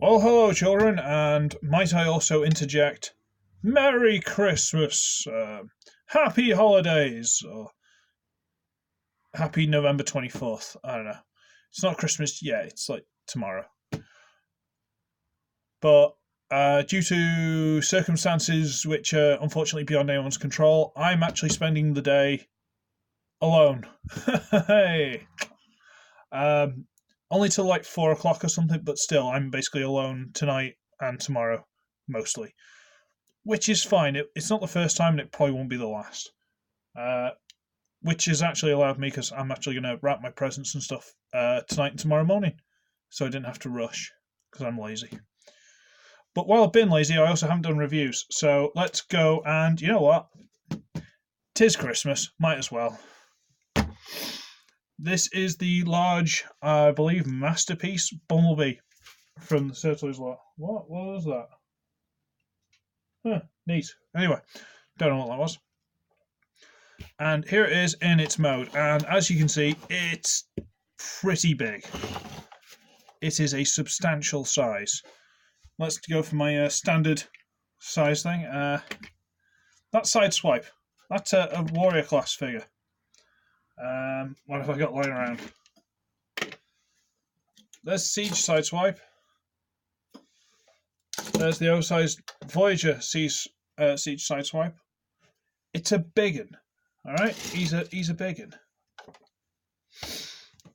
Well, hello, children, and might I also interject, Merry Christmas, Happy Holidays, or Happy November 24th. I don't know. It's not Christmas yet, it's like tomorrow. But due to circumstances which are unfortunately beyond anyone's control, I'm actually spending the day alone. Hey! Only till like 4 o'clock or something, but still, I'm basically alone tonight and tomorrow, mostly. Which is fine. It's not the first time, and it probably won't be the last. Which has actually allowed me, because I'm actually going to wrap my presents and stuff tonight and tomorrow morning, so I didn't have to rush, because I'm lazy. But while I've been lazy, I also haven't done reviews, so let's go, and you know what? 'Tis Christmas, might as well. This is the large, I believe, masterpiece Bumblebee from the SirToys lot. What was that? Huh, neat. Anyway, don't know what that was. And here it is in its mode. And as you can see, it's pretty big. It is a substantial size. Let's go for my standard size thing. That side swipe. That's a warrior class figure. What have I got lying around? There's Siege Sideswipe. There's the oversized Voyager Siege Sideswipe. It's a biggin. Alright, he's a biggin.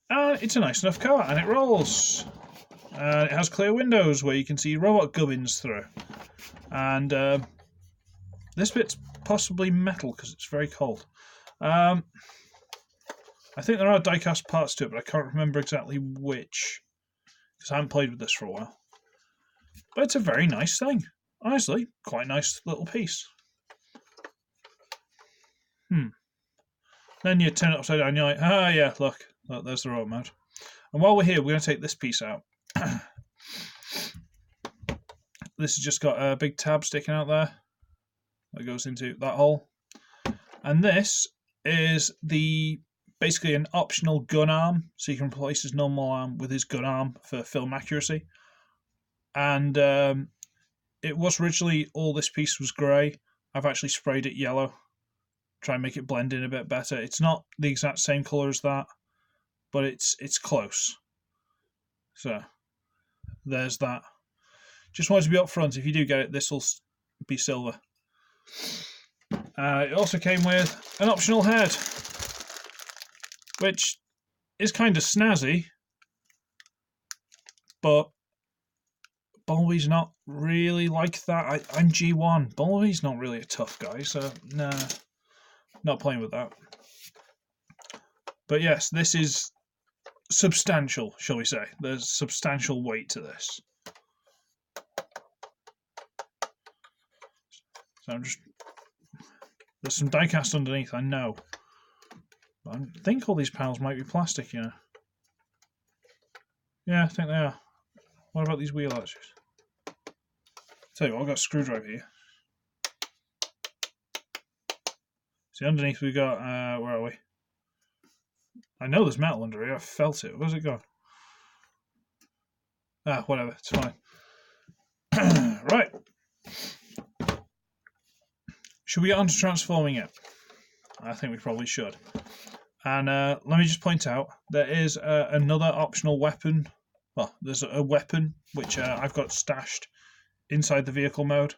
And it's a nice enough car, and it rolls. And it has clear windows where you can see robot gubbins through. And this bit's possibly metal because it's very cold. I think there are die-cast parts to it, but I can't remember exactly which, because I haven't played with this for a while. But it's a very nice thing. Honestly, quite a nice little piece. Then you turn it upside down and you're like, ah yeah, look, there's the robot mode. And while we're here, we're going to take this piece out. This has just got a big tab sticking out there that goes into that hole. And this is basically an optional gun arm, so you can replace his normal arm with his gun arm for film accuracy. And it was originally, all this piece was grey. I've actually sprayed it yellow, try and make it blend in a bit better. It's not the exact same colour as that, but it's close. So there's that. Just wanted to be upfront, if you do get it, this will be silver. It also came with an optional head, which is kind of snazzy, but Bumblebee's not really like that. I'm G1. Bumblebee's not really a tough guy, so nah, not playing with that. But yes, this is substantial, shall we say. There's substantial weight to this. So there's some die-cast underneath, I know. I think all these panels might be plastic, you know. Yeah, I think they are. What about these wheel arches? Tell you what, I've got a screwdriver here. See, underneath we've got, where are we? I know there's metal under here, I felt it. Where's it gone? Ah, whatever, it's fine. Right. Should we get on to transforming it? I think we probably should. And let me just point out, there is another optional weapon. Well, there's a weapon which I've got stashed inside the vehicle mode.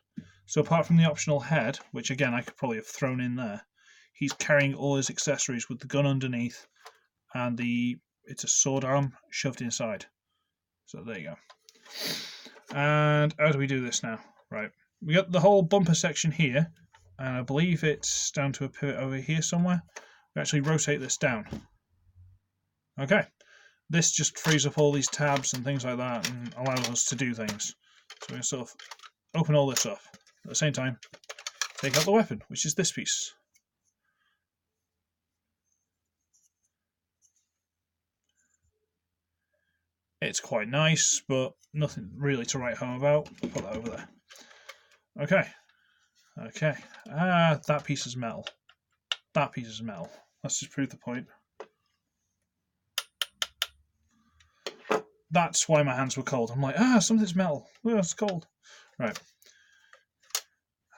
So apart from the optional head, which again I could probably have thrown in there, he's carrying all his accessories with the gun underneath, and it's a sword arm shoved inside. So there you go. And how do we do this now? Right, we got the whole bumper section here, and I believe it's down to a pivot over here somewhere. We actually rotate this down. Okay, this just frees up all these tabs and things like that and allows us to do things. So we're going to sort of open all this up. At the same time, take out the weapon, which is this piece. It's quite nice, but nothing really to write home about. Put that over there. Okay. That piece is metal. That piece is metal. Let's just prove the point. that's why my hands were cold. I'm like, something's metal. Oh, it's cold. Right.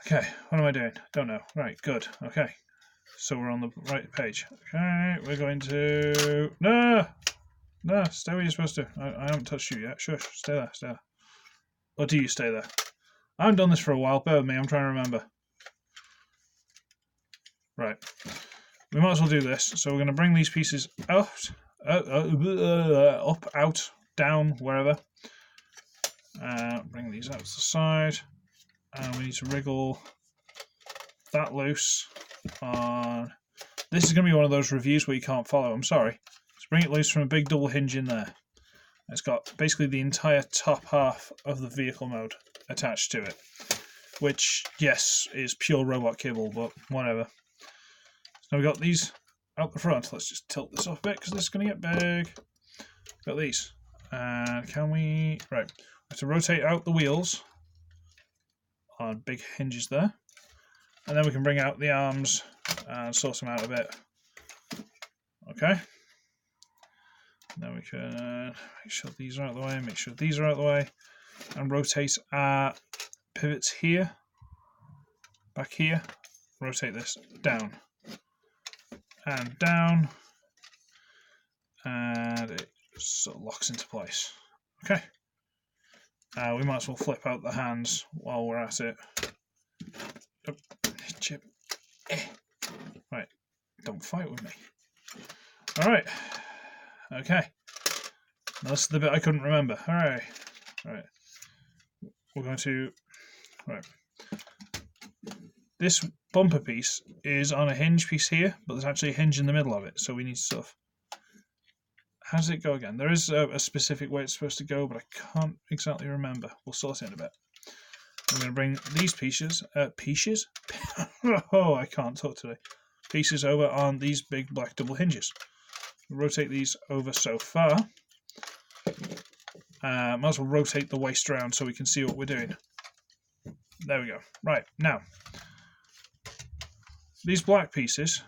Okay, what am I doing? Don't know. Right, good. Okay. So we're on the right page. Okay, we're going to... No! No, stay where you're supposed to. I haven't touched you yet. Shush, stay there, stay there. Or do you stay there? I haven't done this for a while. Bear with me, I'm trying to remember. Right. We might as well do this. So we're going to bring these pieces out, up, out, down, wherever. Bring these out to the side. And we need to wriggle that loose on... This is going to be one of those reviews where you can't follow. I'm sorry. Let's bring it loose from a big double hinge in there. It's got basically the entire top half of the vehicle mode attached to it. Which, yes, is pure robot kibble, but whatever. So we've got these out the front. Let's just tilt this off a bit because this is going to get big. Got these. And can we... Right. We have to rotate out the wheels on big hinges there. And then we can bring out the arms and sort them out a bit. Okay. And then we can make sure these are out of the way, make sure these are out of the way, and rotate our pivots here, back here. Rotate this down and down, and it sort of locks into place. Okay. We might as well flip out the hands while we're at it. Oh, chip. Right, don't fight with me. Alright. Okay. Now this is the bit I couldn't remember. Alright. Right. We're going to... Right. This bumper piece is on a hinge piece here, but there's actually a hinge in the middle of it, so we need to sort of... How does it go again? There is a specific way it's supposed to go, but I can't exactly remember. We'll sort it in a bit. I'm going to bring these pieces... pieces? Oh, I can't talk today. Pieces over on these big black double hinges. Rotate these over so far. Might as well rotate the waist around so we can see what we're doing. There we go. Right, now. These black pieces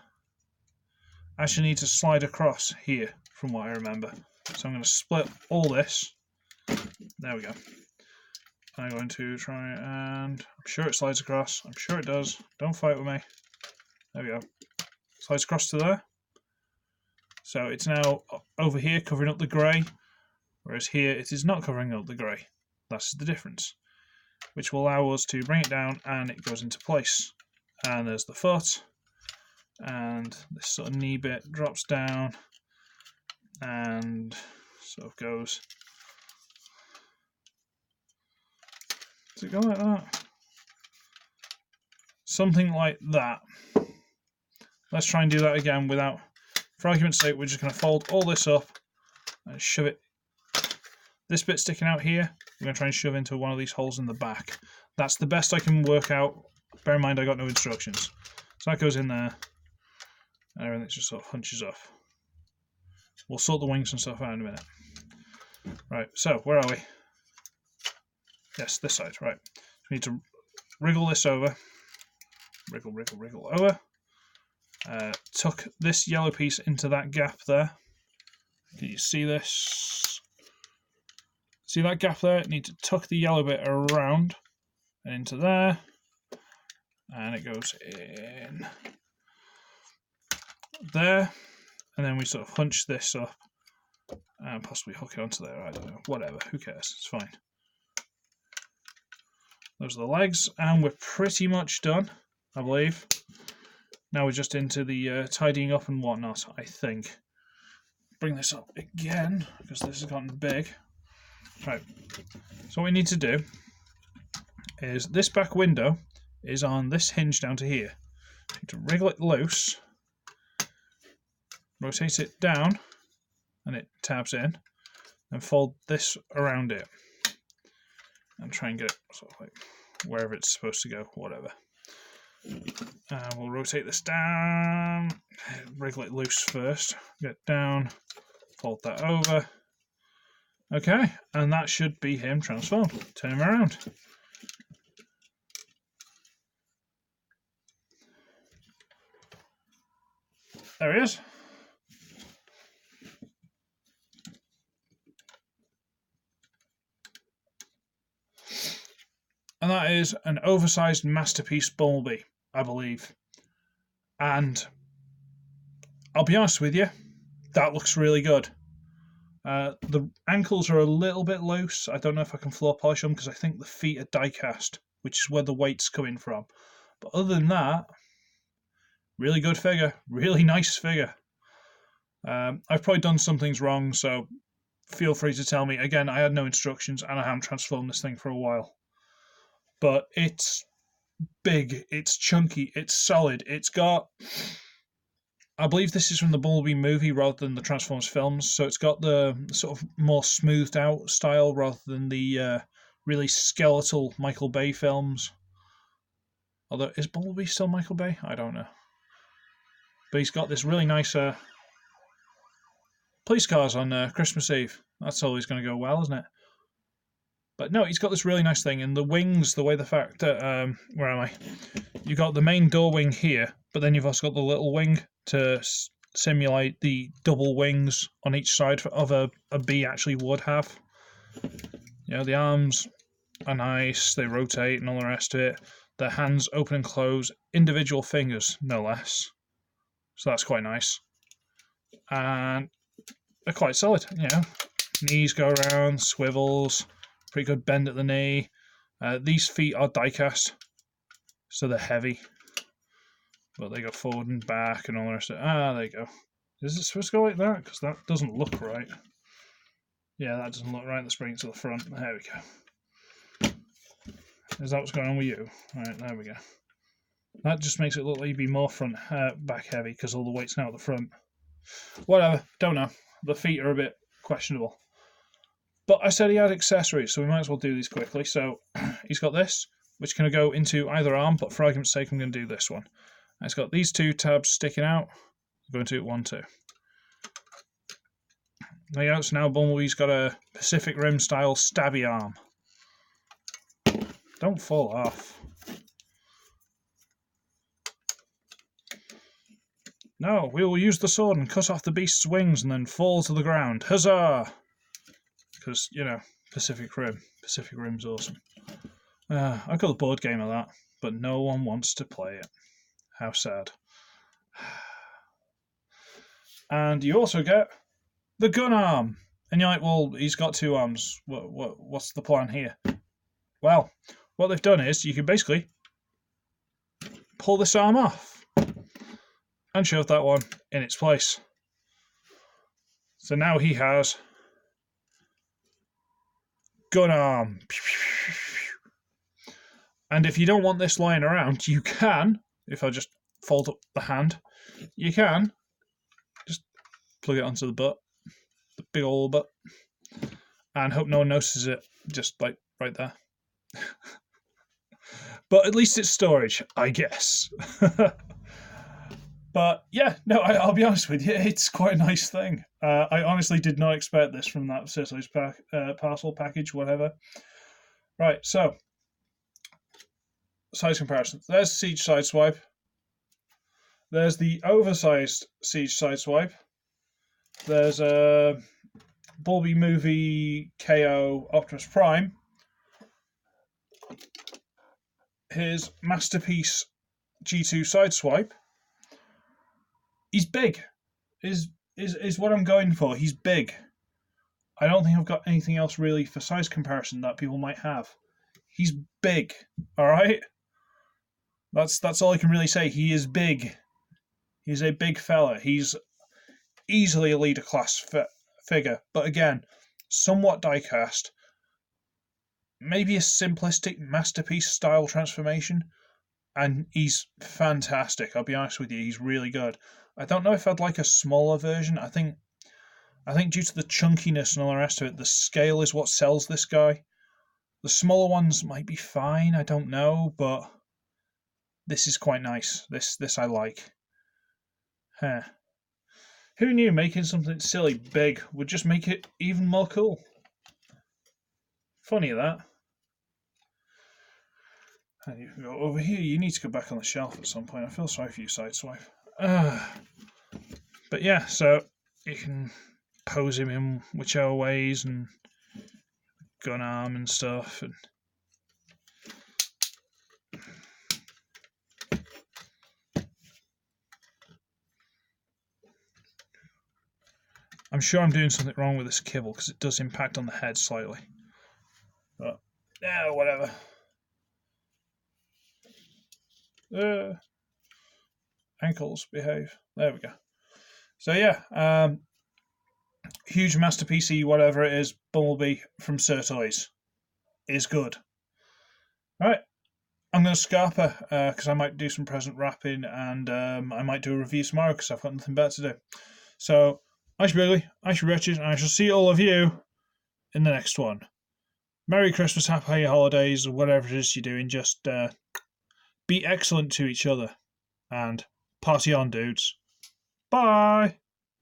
actually need to slide across here, from what I remember. So I'm going to split all this. There we go. I'm going to try and... I'm sure it slides across. I'm sure it does. Don't fight with me. There we go. Slides across to there. So it's now over here covering up the grey, whereas here it is not covering up the grey. That's the difference, which will allow us to bring it down and it goes into place. And there's the foot, and this sort of knee bit drops down and sort of goes. Does it go like that? Something like that. Let's try and do that again without... For argument's sake, we're just going to fold all this up and shove it. This bit sticking out here, we're going to try and shove into one of these holes in the back. That's the best I can work out. Bear in mind, I got no instructions. So that goes in there, and everything just sort of hunches off. We'll sort the wings and stuff out in a minute. Right, so where are we? Yes, this side, right. We need to wriggle this over. Wriggle, wriggle, wriggle over. Tuck this yellow piece into that gap there. Can you see this? See that gap there? You need to tuck the yellow bit around and into there. And it goes in there. And then we sort of hunch this up and possibly hook it onto there. I don't know. Whatever. Who cares? It's fine. Those are the legs. And we're pretty much done, I believe. Now we're just into the tidying up and whatnot, I think. Bring this up again, because this has gotten big. Right, so what we need to do is this back window is on this hinge down to here. You need to wriggle it loose, rotate it down, and it tabs in, and fold this around it. And try and get it sort of like wherever it's supposed to go, whatever. We'll rotate this down, wriggle it loose first, get down, fold that over. Okay, and that should be him transformed. Turn him around. There he is. and that is an oversized masterpiece Bumblebee, I believe. And I'll be honest with you, that looks really good. The ankles are a little bit loose. I don't know if I can floor polish them because I think the feet are die cast, which is where the weight's coming from. But other than that, really good figure. Really nice figure. I've probably done some things wrong, so feel free to tell me. Again, I had no instructions and I haven't transformed this thing for a while. But it's big, it's chunky, it's solid. It's got... I believe this is from the Bumblebee movie rather than the Transformers films, so it's got the sort of more smoothed out style rather than the really skeletal Michael Bay films. Although, is Bumblebee still Michael Bay? I don't know. But he's got this really nice police cars on Christmas Eve. That's always going to go well, isn't it? But no, he's got this really nice thing, and the wings, the way the fact that, where am I? You've got the main door wing here, but then you've also got the little wing to simulate the double wings on each side of a bee actually would have. You know, the arms are nice, they rotate and all the rest of it. The hands open and close, individual fingers, no less. So that's quite nice. And they're quite solid, you know. Knees go around, swivels, pretty good bend at the knee. These feet are die-cast, so they're heavy. But they go forward and back and all the rest of it. There you go. Is it supposed to go like that? Because that doesn't look right. Yeah, that doesn't look right. Let's bring it to the front. There we go. Is that what's going on with you? Right, there we go. That just makes it look like you'd be more front back heavy because all the weight's now at the front. Whatever, don't know. The feet are a bit questionable. But I said he had accessories, so we might as well do these quickly. So he's got this, which can go into either arm, but for argument's sake, I'm going to do this one. And it's got these two tabs sticking out. I'm going to do it 1, 2. There you go. So now Bumblebee's got a Pacific Rim style stabby arm. Don't fall off. No, we will use the sword and cut off the beast's wings and then fall to the ground. Huzzah! Because, you know, Pacific Rim. Pacific Rim's awesome. I've got the board game of that, but no one wants to play it. How sad. And you also get the gun arm. And you're like, well, he's got 2 arms. What's the plan here? Well, what they've done is you can basically pull this arm off and shove that one in its place. So now he has gun arm. And if you don't want this lying around, you can, if I just fold up the hand, you can just plug it onto the butt, the big old butt, and hope no one notices it, just like right there. But at least it's storage, I guess. But yeah, no, I'll be honest with you, it's quite a nice thing. I honestly did not expect this from that SirToys parcel package, whatever. Right, so size comparison. There's Siege Sideswipe. There's the oversized Siege Sideswipe. There's a Bumblebee Movie KO Optimus Prime. Here's Masterpiece G2 Sideswipe. He's big. Is what I'm going for. He's big. I don't think I've got anything else really for size comparison that people might have. He's big. All right. That's all I can really say. He is big. He's a big fella. He's easily a leader class figure, but again, somewhat die-cast. Maybe a simplistic masterpiece style transformation, and he's fantastic. I'll be honest with you, he's really good. I don't know if I'd like a smaller version. I think due to the chunkiness and all the rest of it, the scale is what sells this guy. The smaller ones might be fine, I don't know, but this is quite nice. This I like. Huh. Who knew making something silly big would just make it even more cool? Funny that. And you can go over here. You need to go back on the shelf at some point. I feel sorry for you, Sideswipe. But yeah, so you can pose him in whichever ways and gun arm and stuff. And I'm sure I'm doing something wrong with this kibble because it does impact on the head slightly. But yeah, whatever. Ankles behave. There we go. So yeah, huge masterpiece, whatever it is, Bumblebee from SirToys is good. All right, I'm going to scarper because I might do some present wrapping and I might do a review tomorrow because I've got nothing better to do. So I should be ugly, I should be wretched, and I shall see all of you in the next one. Merry Christmas, happy holidays, or whatever it is you're doing. Just be excellent to each other and party on, dudes. Bye.